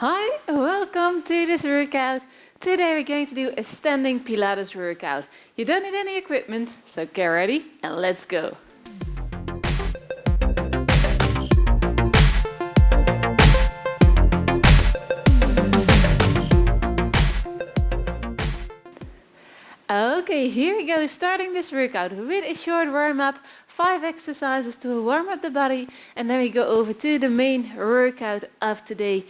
Hi, welcome to this workout. Today we're going to do a standing Pilates workout. You don't need any equipment, so get ready and let's go. Okay, here we go, starting this workout with a short warm-up, 5 exercises to warm up the body, and then we go over to the main workout of today.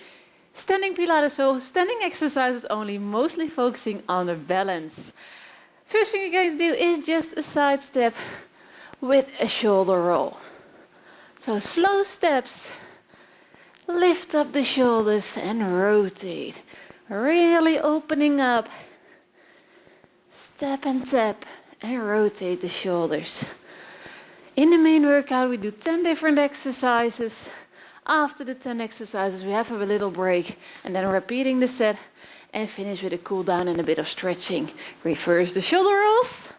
Standing Pilates, so standing exercises only, mostly focusing on the balance. First thing you're going to do is just a side step with a shoulder roll. So slow steps, lift up the shoulders and rotate, really opening up. Step and tap and rotate the shoulders. In the main workout we do 10 different exercises. After the 10 exercises we have a little break and then repeating the set and finish with a cool down and a bit of stretching. Reverse the shoulder rolls.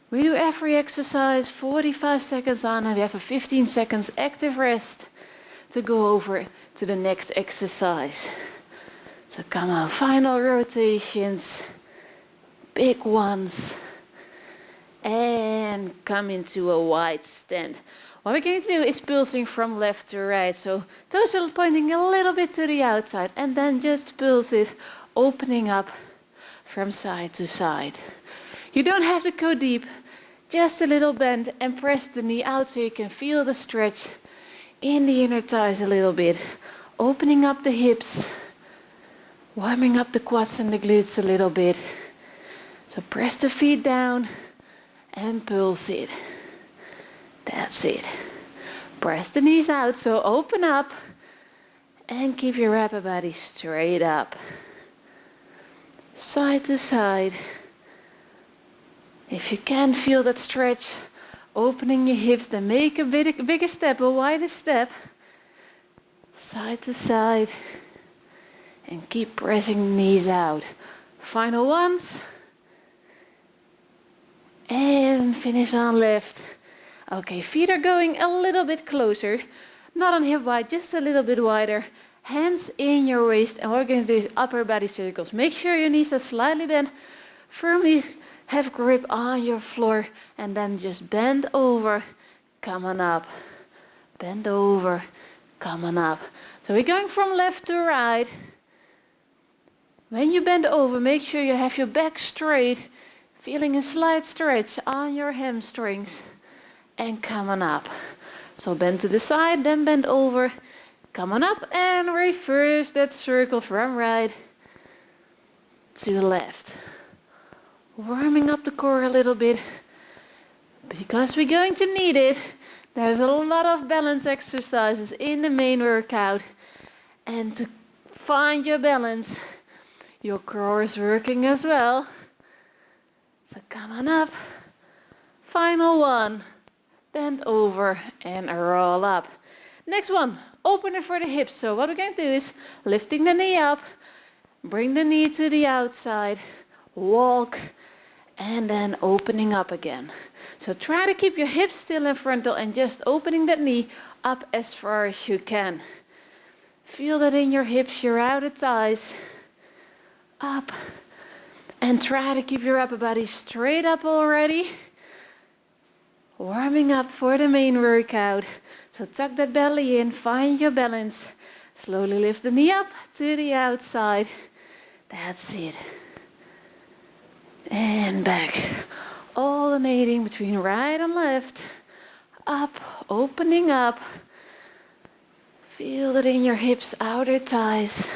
We do every exercise 45 seconds on and we have a 15 seconds active rest to go over to the next exercise. So come on, final rotations. Big ones, and come into a wide stand. What we're going to do is pulsing from left to right, so toes are pointing a little bit to the outside, and then just pulse it, opening up from side to side. You don't have to go deep, just a little bend and press the knee out so you can feel the stretch in the inner thighs a little bit, opening up the hips, warming up the quads and the glutes a little bit. So press the feet down and pulse it. That's it. Press the knees out, so open up and keep your upper body straight up. Side to side. If you can feel that stretch, opening your hips, then make a bigger step, a wider step. Side to side. And keep pressing the knees out. Final ones. And finish on left. Okay, feet are going a little bit closer. Not on hip wide, just a little bit wider. Hands in your waist, and we're going to do upper body circles. Make sure your knees are slightly bent. Firmly have grip on your floor, and then just bend over. Come on up. Bend over. Come on up. So we're going from left to right. When you bend over, make sure you have your back straight. Feeling a slight stretch on your hamstrings and come on up. So bend to the side, then bend over. Come on up and reverse that circle from right to left. Warming up the core a little bit because we're going to need it. There's a lot of balance exercises in the main workout. And to find your balance, your core is working as well. So come on up. Final one. Bend over and roll up. Next one, opener for the hips. So what we're going to do is lifting the knee up, bring the knee to the outside, walk, and then opening up again. So try to keep your hips still in frontal and just opening that knee up as far as you can. Feel that in your hips, your outer thighs, up. And try to keep your upper body straight up already. Warming up for the main workout. So tuck that belly in, find your balance. Slowly lift the knee up to the outside. That's it. And back. Alternating between right and left. Up, opening up. Feel it in your hips, outer thighs.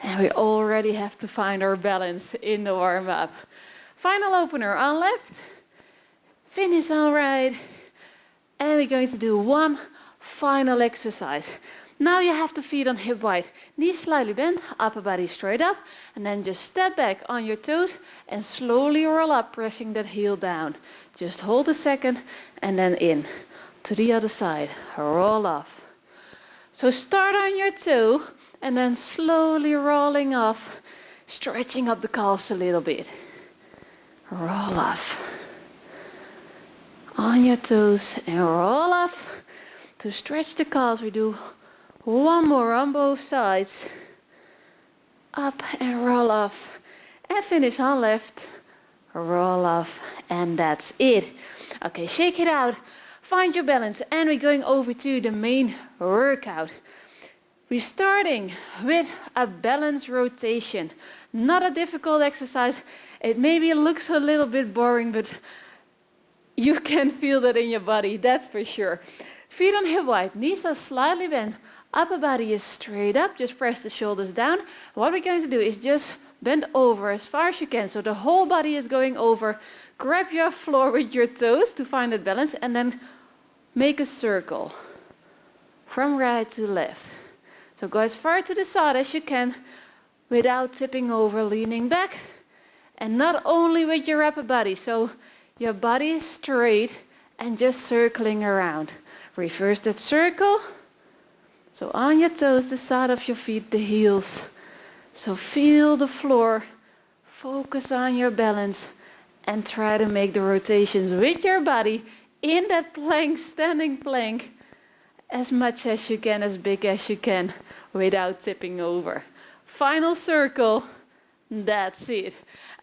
And we already have to find our balance in the warm-up. Final opener on left. Finish on right. And we're going to do one final exercise. Now you have the feet on hip wide. Knees slightly bent, upper body straight up. And then just step back on your toes and slowly roll up, pressing that heel down. Just hold a second and then in. To the other side. Roll off. So start on your toe. And then slowly rolling off, stretching up the calves a little bit. Roll off. On your toes and roll off. To stretch the calves, we do One more on both sides. Up and roll off. And finish on left. Roll off. And that's it. Okay, shake it out. Find your balance. And we're going over to the main workout. We're starting with a balance rotation. Not a difficult exercise. It maybe looks a little bit boring, but you can feel that in your body, that's for sure. Feet on hip wide, knees are slightly bent. Upper body is straight up, just press the shoulders down. What we're going to do is just bend over as far as you can, so the whole body is going over. Grab your floor with your toes to find that balance, and then make a circle from right to left. So go as far to the side as you can without tipping over, leaning back. And not only with your upper body, so your body is straight and just circling around. Reverse that circle. So on your toes, the side of your feet, the heels. So feel the floor, focus on your balance, and try to make the rotations with your body in that plank, standing plank, as much as you can, as big as you can, without tipping over. Final circle, that's it.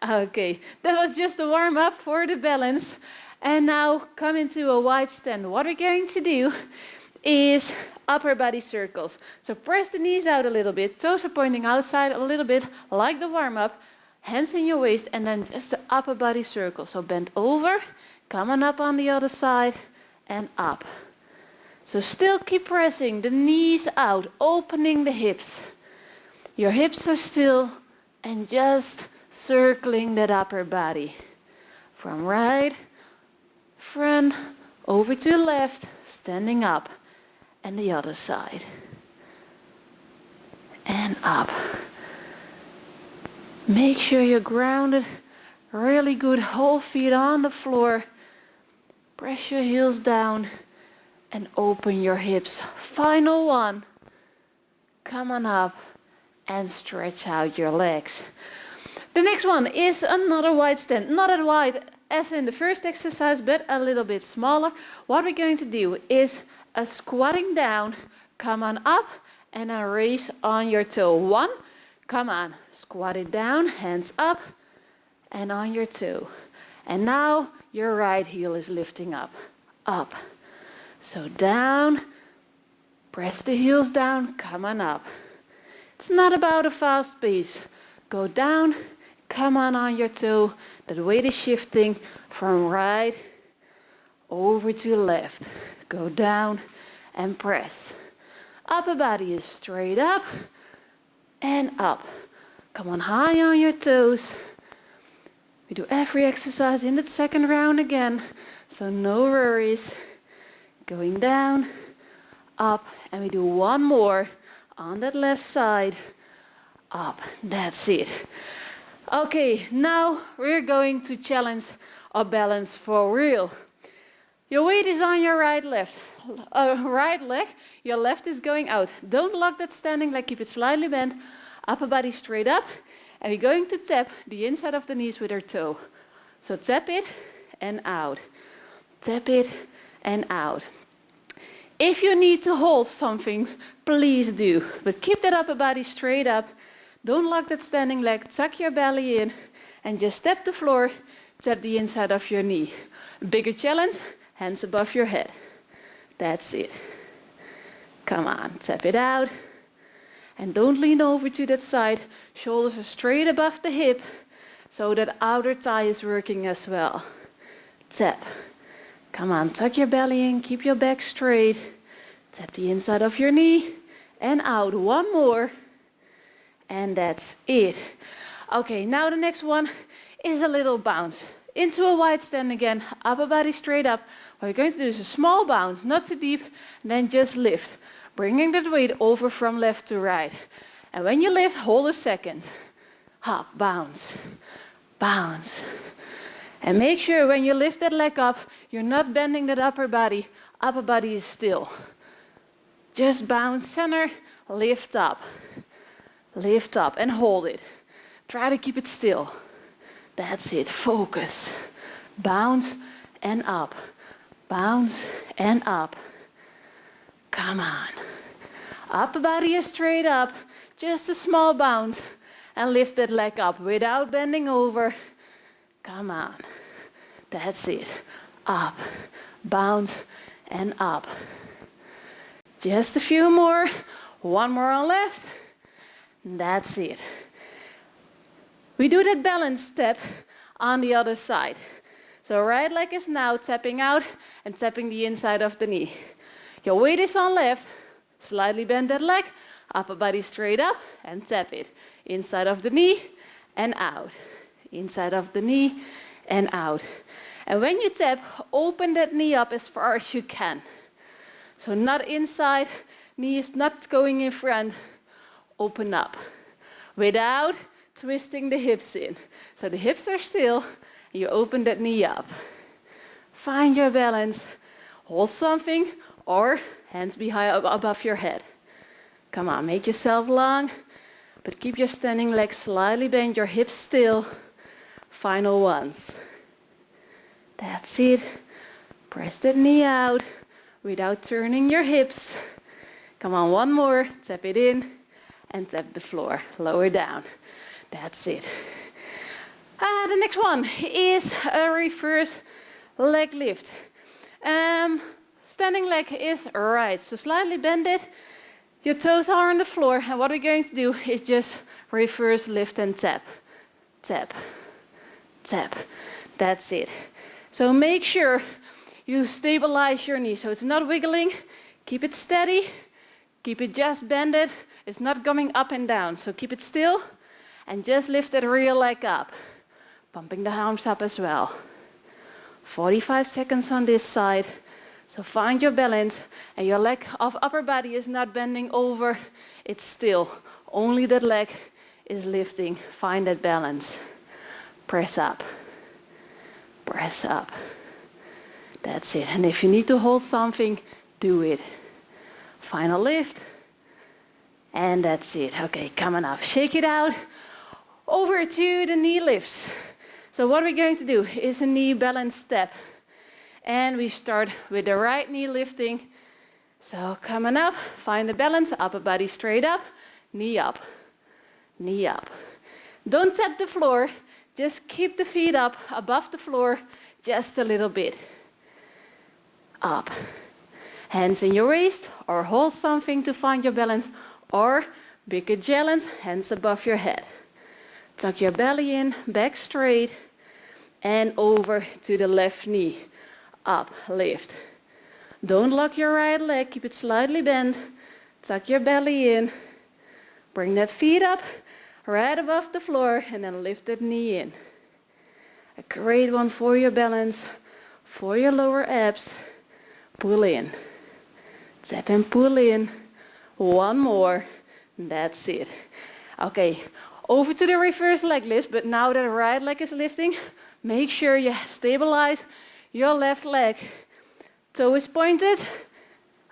Okay, that was just a warm up for the balance. And now come into a wide stand. What we're going to do is upper body circles. So press the knees out a little bit, toes are pointing outside a little bit, like the warm up, hands in your waist, and then just the upper body circle. So bend over, come on up on the other side, and up. So still keep pressing the knees out, opening the hips. Your hips are still, and just circling that upper body. From right, front, over to left, standing up. And the other side. And up. Make sure you're grounded, really good, whole feet on the floor. Press your heels down and open your hips. Final one. Come on up and stretch out your legs. The next one is another wide stand. Not as wide as in the first exercise, but a little bit smaller. What we're going to do is a squatting down, come on up, and a raise on your toe. One, come on, squat it down, hands up, and on your toe. And now your right heel is lifting up, up. So down, press the heels down, come on up. It's not about a fast pace. Go down, come on your toe. That weight is shifting from right over to left. Go down and press. Upper body is straight up and up. Come on high on your toes. We do every exercise in that second round again, so no worries. Going down, up, and we do one more on that left side. Up, that's it. Okay, now we're going to challenge our balance for real. Your weight is on your right leg. Your left is going out. Don't lock that standing leg, keep it slightly bent. Upper body straight up. And we're going to tap the inside of the knees with our toe. So tap it and out. Tap it and out. If you need to hold something, please do. But keep that upper body straight up. Don't lock that standing leg. Tuck your belly in and just tap the floor. Tap the inside of your knee. Bigger challenge. Hands above your head. That's it. Come on, tap it out. And don't lean over to that side. Shoulders are straight above the hip, so that outer thigh is working as well. Tap. Come on, tuck your belly in, keep your back straight. Tap the inside of your knee and out. One more. And that's it. Okay, now the next one is a little bounce. Into a wide stand again, upper body straight up. What we're going to do is a small bounce, not too deep, and then just lift. Bringing that weight over from left to right. And when you lift, hold a second. Hop, bounce, bounce. And make sure when you lift that leg up, you're not bending that upper body. Upper body is still. Just bounce center, lift up, and hold it. Try to keep it still. That's it, focus. Bounce and up. Bounce and up. Come on. Upper body is straight up, just a small bounce, and lift that leg up without bending over. Come on, that's it. Up, bounce, and up. Just a few more, one more on left, that's it. We do that balance step on the other side. So right leg is now tapping out and tapping the inside of the knee. Your weight is on left, slightly bend that leg, upper body straight up and tap it. Inside of the knee and out. Inside of the knee and out. And when you tap, open that knee up as far as you can. So not inside, knee is not going in front. Open up. Without twisting the hips in. So the hips are still, and you open that knee up. Find your balance. Hold something or hands behind above your head. Come on, make yourself long, but keep your standing legs slightly bent, your hips still. Final ones. That's it. Press that knee out without turning your hips. Come on, one more. Tap it in and tap the floor. Lower down. That's it. The next one is a reverse leg lift. Standing leg is right, so slightly bend it. Your toes are on the floor, and what we're going to do is just reverse lift and tap. Tap. Tap. That's it. So make sure you stabilize your knee so it's not wiggling. Keep it steady. Keep it just bended. It's not going up and down, so keep it still and just lift that rear leg up. Pumping the arms up as well. 45 seconds on this side. So find your balance, and your leg of upper body is not bending over. It's still. Only that leg is lifting. Find that balance. Press up. Press up. That's it. And if you need to hold something, do it. Final lift. And that's it. Okay, coming up. Shake it out. Over to the knee lifts. So what we're going to do is a knee balance step. And we start with the right knee lifting. So coming up, find the balance, upper body straight up, knee up, knee up. Don't tap the floor, just keep the feet up above the floor just a little bit. Up. Hands in your waist, or hold something to find your balance, or bigger challenge, hands above your head. Tuck your belly in, back straight, and over to the left knee. Up, lift. Don't lock your right leg, keep it slightly bent. Tuck your belly in. Bring that feet up, right above the floor, and then lift that knee in. A great one for your balance, for your lower abs. Pull in. Tap and pull in. One more. That's it. Okay, over to the reverse leg lift, but now that the right leg is lifting, make sure you stabilize your left leg. Toe is pointed,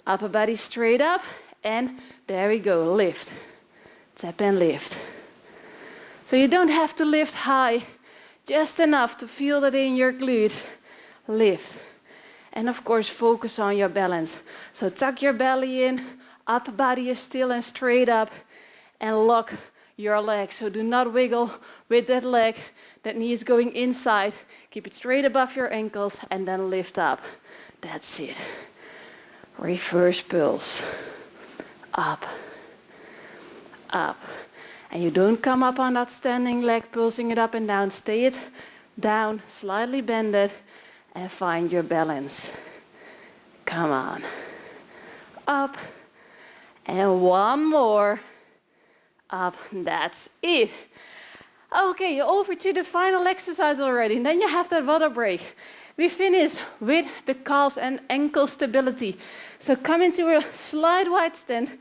upper body straight up, and there we go, lift. Tap and lift. So you don't have to lift high, just enough to feel that in your glutes. Lift. And of course, focus on your balance. So tuck your belly in, upper body is still and straight up, and lock your leg. So do not wiggle with that leg. That knee is going inside. Keep it straight above your ankles and then lift up. That's it. Reverse pulse. Up. Up. And you don't come up on that standing leg, pulsing it up and down. Stay it down, slightly bend it, and find your balance. Come on. Up. And one more. Up. That's it. Okay, over to the final exercise already. And then you have that water break. We finish with the calves and ankle stability. So come into a slight wide stand,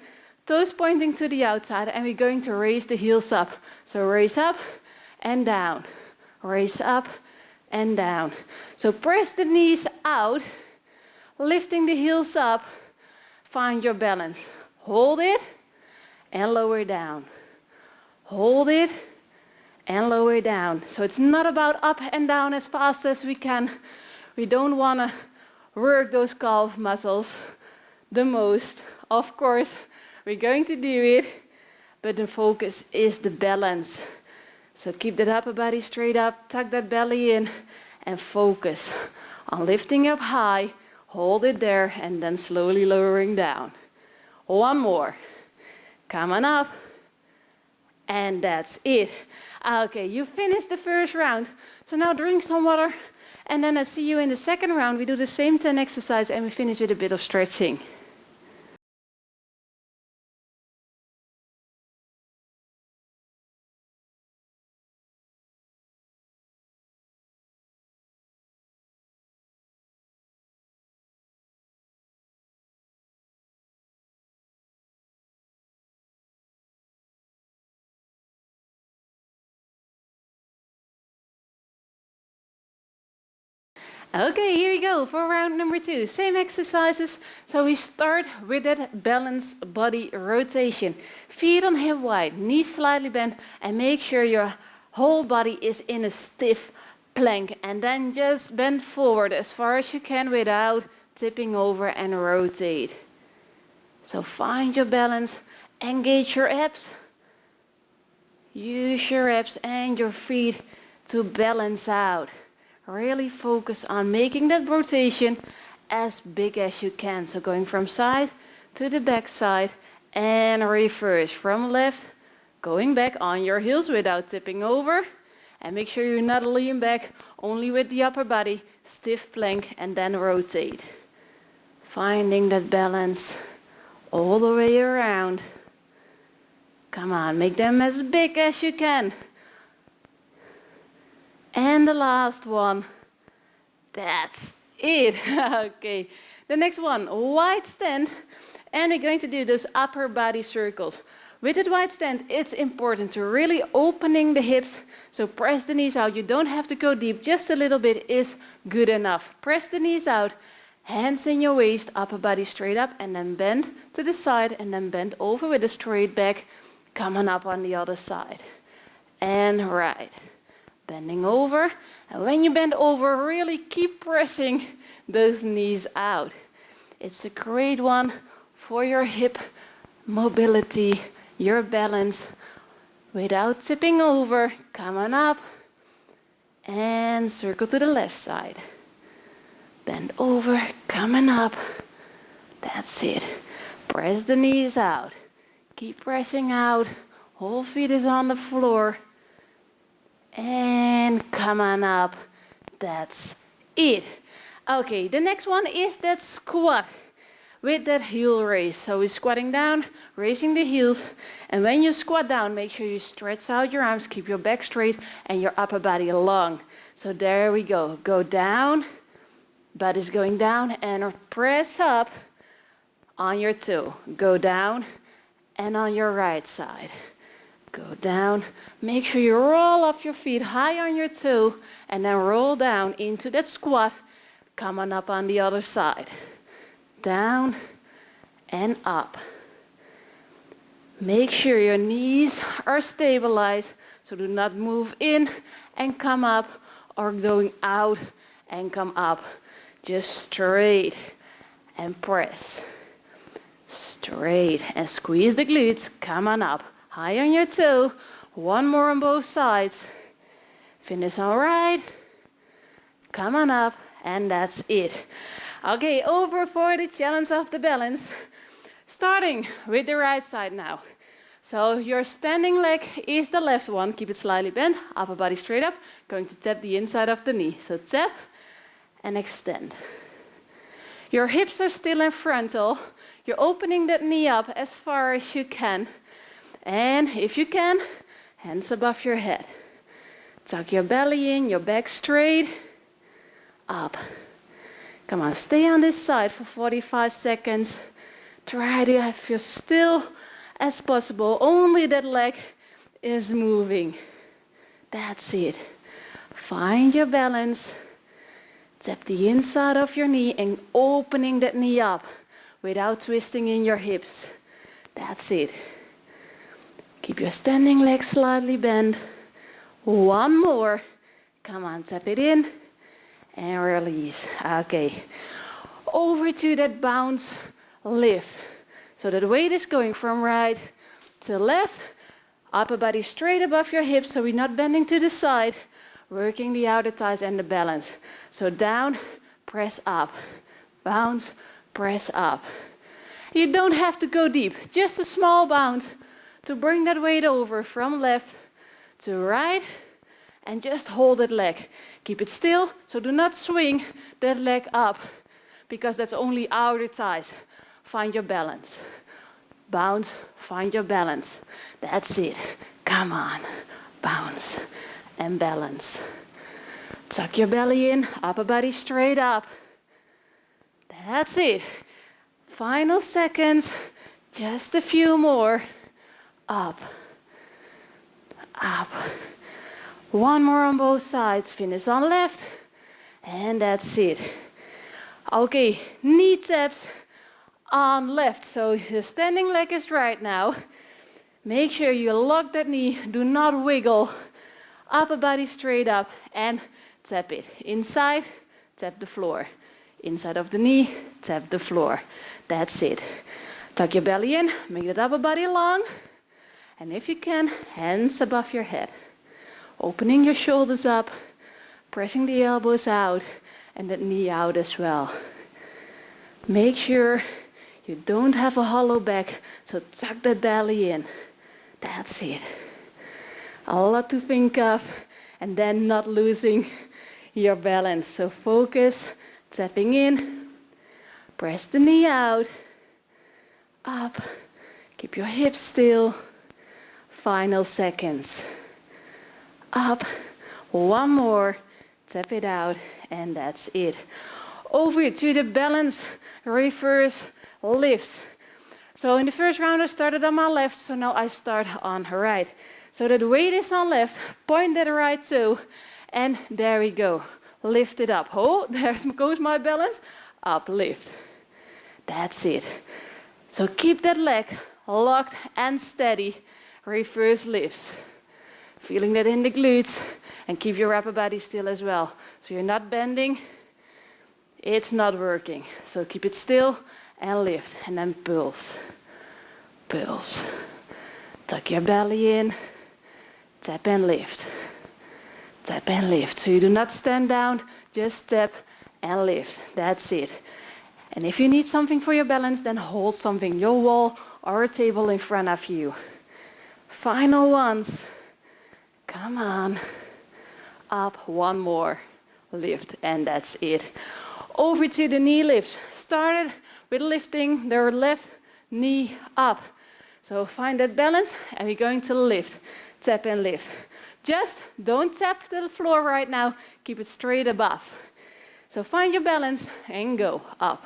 toes pointing to the outside, and we're going to raise the heels up. So raise up and down. Raise up and down. So press the knees out, lifting the heels up. Find your balance. Hold it and lower down. Hold it and lower down. So it's not about up and down as fast as we can. We don't want to work those calf muscles the most. Of course, We're going to do it, but the focus is the balance. So keep that upper body straight up, tuck that belly in, and focus on lifting up high, hold it there, and then slowly lowering down. One more. Come on up. And that's it. Okay, you finished the first round. So now drink some water, and then I see you in the second round. We do the same 10 exercise, and we finish with a bit of stretching. Okay, here we go for round number 2. Same exercises. So we start with that balanced body rotation. Feet on hip wide, knees slightly bent, and make sure your whole body is in a stiff plank. And then just bend forward as far as you can without tipping over and rotate. So find your balance, engage your abs. Use your abs and your feet to balance out. Really focus on making that rotation as big as you can. So going from side to the back side and reverse from left, going back on your heels without tipping over. And make sure you're not leaning back, only with the upper body, stiff plank, and then rotate. Finding that balance all the way around. Come on, make them as big as you can. And the last one. That's it. Okay. The next one, wide stand. And we're going to do those upper body circles. With that wide stand, it's important to really opening the hips. So press the knees out. You don't have to go deep. Just a little bit is good enough. Press the knees out. Hands in your waist, upper body straight up, and then bend to the side, and then bend over with a straight back. Come on up on the other side. And right. Bending over, and when you bend over, really keep pressing those knees out. It's a great one for your hip mobility, your balance, without tipping over. Come on up, and circle to the left side. Bend over, coming up. That's it. Press the knees out. Keep pressing out. Whole feet is on the floor. And come on up. That's it. Okay, the next one is that squat with that heel raise. So we're squatting down, raising the heels. And when you squat down, make sure you stretch out your arms, keep your back straight and your upper body long. So there we go. Go down, butt is going down, and press up on your toe. Go down and on your right side. Go down, make sure you roll off your feet high on your toe, and then roll down into that squat. Come on up on the other side. Down and up. Make sure your knees are stabilized, so do not move in and come up, or going out and come up. Just straight and press. Straight and squeeze the glutes. Come on up. High on your toe. One more on both sides. Finish all right. Come on up, and that's it. Okay, over for the challenge of the balance. Starting with the right side now. So your standing leg is the left one. Keep it slightly bent, upper body straight up. Going to tap the inside of the knee. So tap and extend. Your hips are still in frontal. You're opening that knee up as far as you can. And if you can, hands above your head. Tuck your belly in, your back straight. Up. Come on, stay on this side for 45 seconds. Try to have you still as possible. Only that leg is moving. That's it. Find your balance. Tap the inside of your knee and opening that knee up without twisting in your hips. That's it. Keep your standing leg slightly bent. One more. Come on, tap it in and release. Okay. Over to that bounce lift. So that weight is going from right to left, upper body straight above your hips, so we're not bending to the side, working the outer thighs and the balance. So down, press up, bounce, press up. You don't have to go deep, just a small bounce to bring that weight over from left to right, and just hold that leg. Keep it still, so do not swing that leg up, because that's only outer thighs. Find your balance. Bounce, find your balance. That's it. Come on. Bounce and balance. Tuck your belly in, upper body straight up. That's it. Final seconds, just a few more. Up, up. One more on both sides. Finish on left, and that's it. Okay, knee taps on left. So the standing leg is right now. Make sure you lock that knee. Do not wiggle. Upper body straight up and tap it. Inside, tap the floor. Inside of the knee, tap the floor. That's it. Tuck your belly in. Make that upper body long. And if you can, hands above your head. Opening your shoulders up. Pressing the elbows out. And that knee out as well. Make sure you don't have a hollow back, so tuck that belly in. That's it. A lot to think of, and then not losing your balance. So focus, tapping in, press the knee out, up, keep your hips still. Final seconds. Up, one more, tap it out, and that's it. Over to the balance, reverse lifts. So in the first round I started on my left, so now I start on her right. So that weight is on left, point that right toe, and there we go. Lift it up. Oh, there goes my balance. Up, lift. That's it. So keep that leg locked and steady. Reverse lifts. Feeling that in the glutes, and keep your upper body still as well. So you're not bending, it's not working. So keep it still and lift, and then pulse. Pulse. Tuck your belly in, tap and lift. Tap and lift. So you do not stand down, just tap and lift. That's it. And if you need something for your balance, then hold something, your wall or a table in front of you. Final ones. Come on. Up, one more. Lift, and that's it. Over to the knee lifts. Started with lifting the left knee up. So find that balance, and we're going to lift. Tap and lift. Just don't tap the floor right now. Keep it straight above. So find your balance and go up.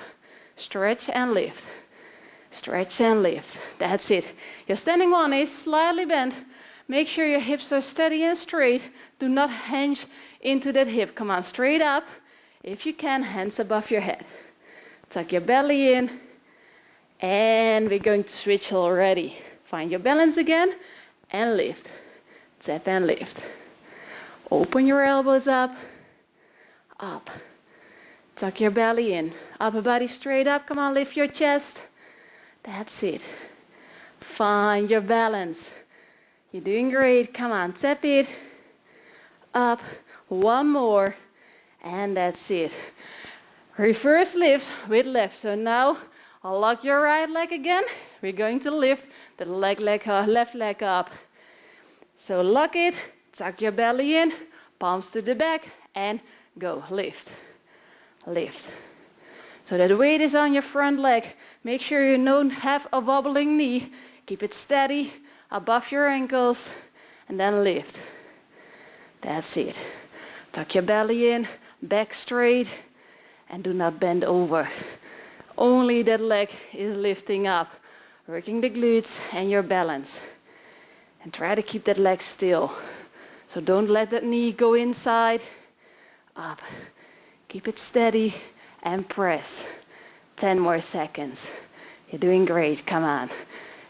Stretch and lift. Stretch and lift. That's it. Your standing one is slightly bent. Make sure your hips are steady and straight. Do not hinge into that hip. Come on, straight up. If you can, hands above your head. Tuck your belly in. And we're going to switch already. Find your balance again and lift. Tap and lift. Open your elbows up. Up. Tuck your belly in. Upper body straight up. Come on, lift your chest. That's it. Find your balance. You're doing great. Come on, tap it. Up. One more. And that's it. Reverse lift with left. So now I'll lock your right leg again. We're going to lift the left leg up. So lock it, tuck your belly in, palms to the back, and go. Lift. Lift. So that weight is on your front leg. Make sure you don't have a wobbling knee. Keep it steady above your ankles, and then lift. That's it. Tuck your belly in, back straight, and do not bend over. Only that leg is lifting up, working the glutes and your balance. And try to keep that leg still. So don't let that knee go inside. Up. Keep it steady and press. 10 more seconds. You're doing great. Come on.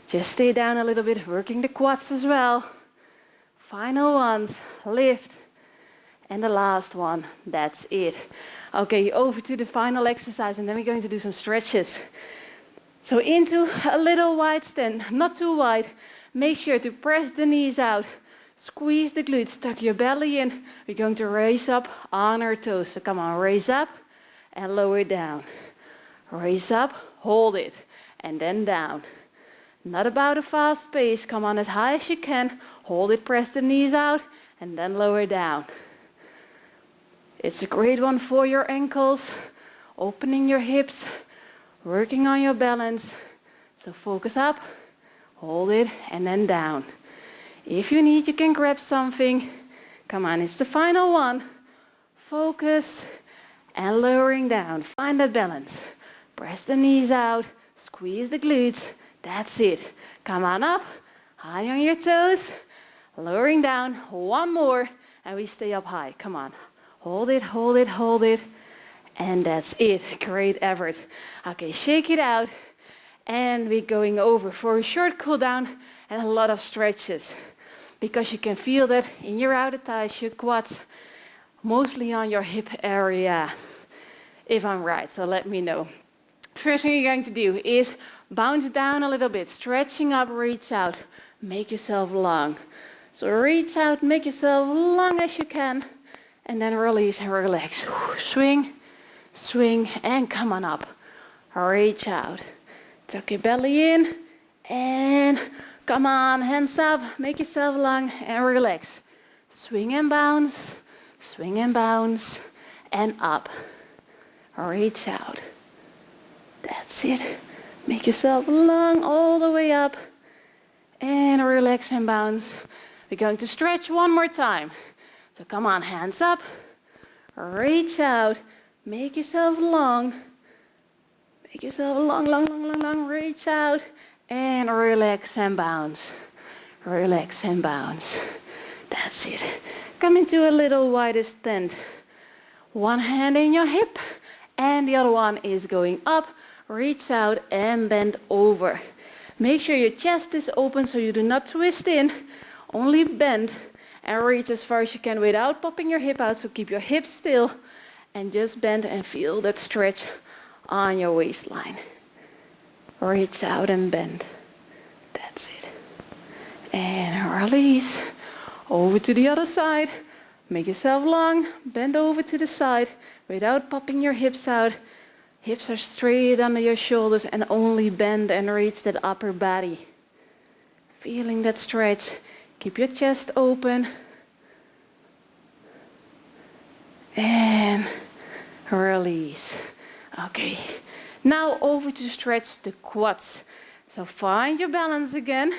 Just stay down a little bit, working the quads as well. Final ones. Lift. And the last one. That's it. Okay, over to the final exercise, and then we're going to do some stretches. So into a little wide stand, not too wide. Make sure to press the knees out. Squeeze the glutes, tuck your belly in. We're going to raise up on our toes. So come on, raise up and lower down. Raise up, hold it, and then down. Not about a fast pace. Come on as high as you can. Hold it, press the knees out, and then lower down. It's a great one for your ankles, opening your hips, working on your balance. So focus up, hold it, and then down. If you need, you can grab something. Come on, it's the final one. Focus and lowering down. Find that balance. Press the knees out, squeeze the glutes. That's it. Come on up, high on your toes, lowering down. One more, and we stay up high. Come on. Hold it, hold it, hold it. And that's it. Great effort. Okay, shake it out. And we're going over for a short cool down and a lot of stretches. Because you can feel that in your outer thighs, your quads, mostly on your hip area. If I'm right, so let me know. First thing you're going to do is bounce down a little bit, stretching up, reach out, make yourself long. So reach out, make yourself long as you can, and then release and relax. Swing, swing, and come on up. Reach out. Tuck your belly in, and come on, hands up, make yourself long, and relax. Swing and bounce, and up. Reach out. That's it. Make yourself long all the way up, and relax and bounce. We're going to stretch one more time. So come on, hands up, reach out, make yourself long. Make yourself long, reach out, and relax and bounce. Relax and bounce. That's it. Come into a little wider stand. One hand in your hip, and the other one is going up. Reach out and bend over. Make sure your chest is open so you do not twist in. Only bend and reach as far as you can without popping your hip out. So keep your hips still and just bend and feel that stretch on your waistline. Reach out and bend. That's it. And release. Over to the other side. Make yourself long. Bend over to the side without popping your hips out. Hips are straight under your shoulders and only bend and reach that upper body. Feeling that stretch. Keep your chest open. And release. Okay. Now over to stretch the quads. So find your balance again.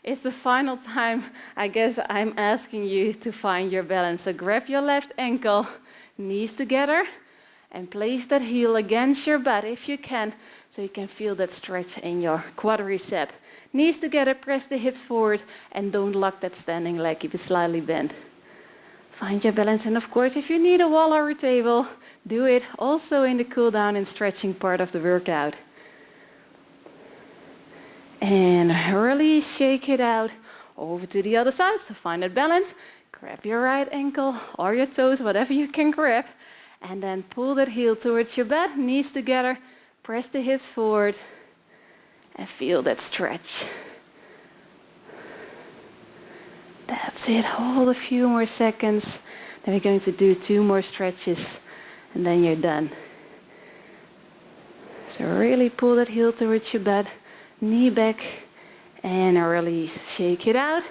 It's the final time. I guess I'm asking you to find your balance. So grab your left ankle, knees together, and place that heel against your butt if you can, so you can feel that stretch in your quadricep. Knees together, press the hips forward, and don't lock that standing leg. Keep it slightly bent. Find your balance, and of course, if you need a wall or a table, do it also in the cool down and stretching part of the workout. And release, shake it out, over to the other side. So find that balance, grab your right ankle or your toes, whatever you can grab, and then pull that heel towards your butt, knees together, press the hips forward, and feel that stretch. That's it, hold a few more seconds. Then we're going to do 2 more stretches, and then you're done. So really pull that heel towards your butt, knee back, and release. Shake it out.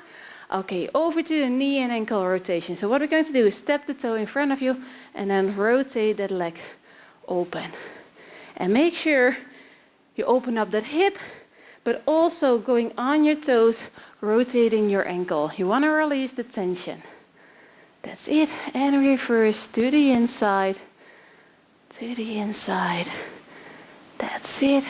Okay, over to the knee and ankle rotation. So what we're going to do is step the toe in front of you and then rotate that leg open. And make sure you open up that hip, but also going on your toes, rotating your ankle. You want to release the tension. That's it. And reverse to the inside, to the inside. That's it.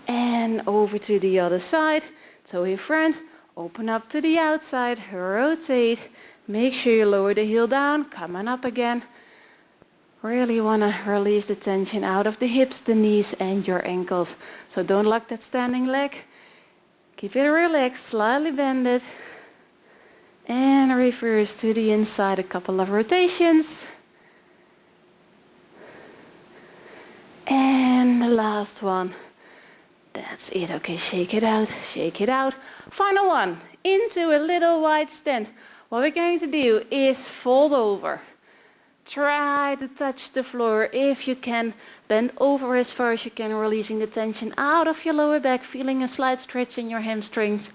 And over to the other side. So in front, open up to the outside, rotate. Make sure you lower the heel down, come on up again. Really want to release the tension out of the hips, the knees, and your ankles. So don't lock that standing leg. Keep it relaxed, slightly bend it. And reverse to the inside, a couple of rotations. And And last one. That's it. Okay, shake it out, shake it out. Final one, into a little wide stand. What we're going to do is fold over. Try to touch the floor if you can. Bend over as far as you can, releasing the tension out of your lower back, feeling a slight stretch in your hamstrings.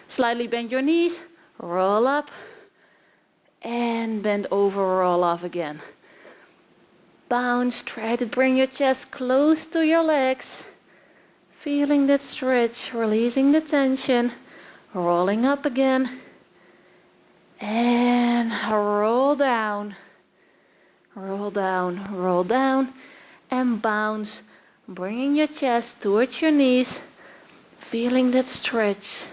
Slightly bend your knees, roll up, and bend over, roll off again. Bounce, try to bring your chest close to your legs. Feeling that stretch, releasing the tension, rolling up again. And roll down, roll down, roll down, and bounce, bringing your chest towards your knees, feeling that stretch.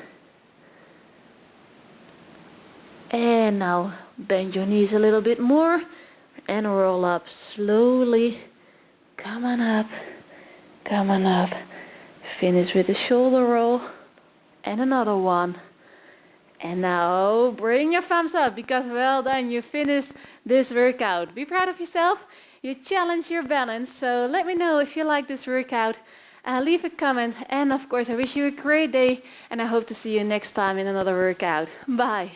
And now bend your knees a little bit more and roll up slowly. Come on up, come on up. Finish with a shoulder roll and another one. And now bring your thumbs up because well done, you finished this workout. Be proud of yourself. You challenge your balance. So let me know if you like this workout. Leave a comment. And of course, I wish you a great day. And I hope to see you next time in another workout. Bye.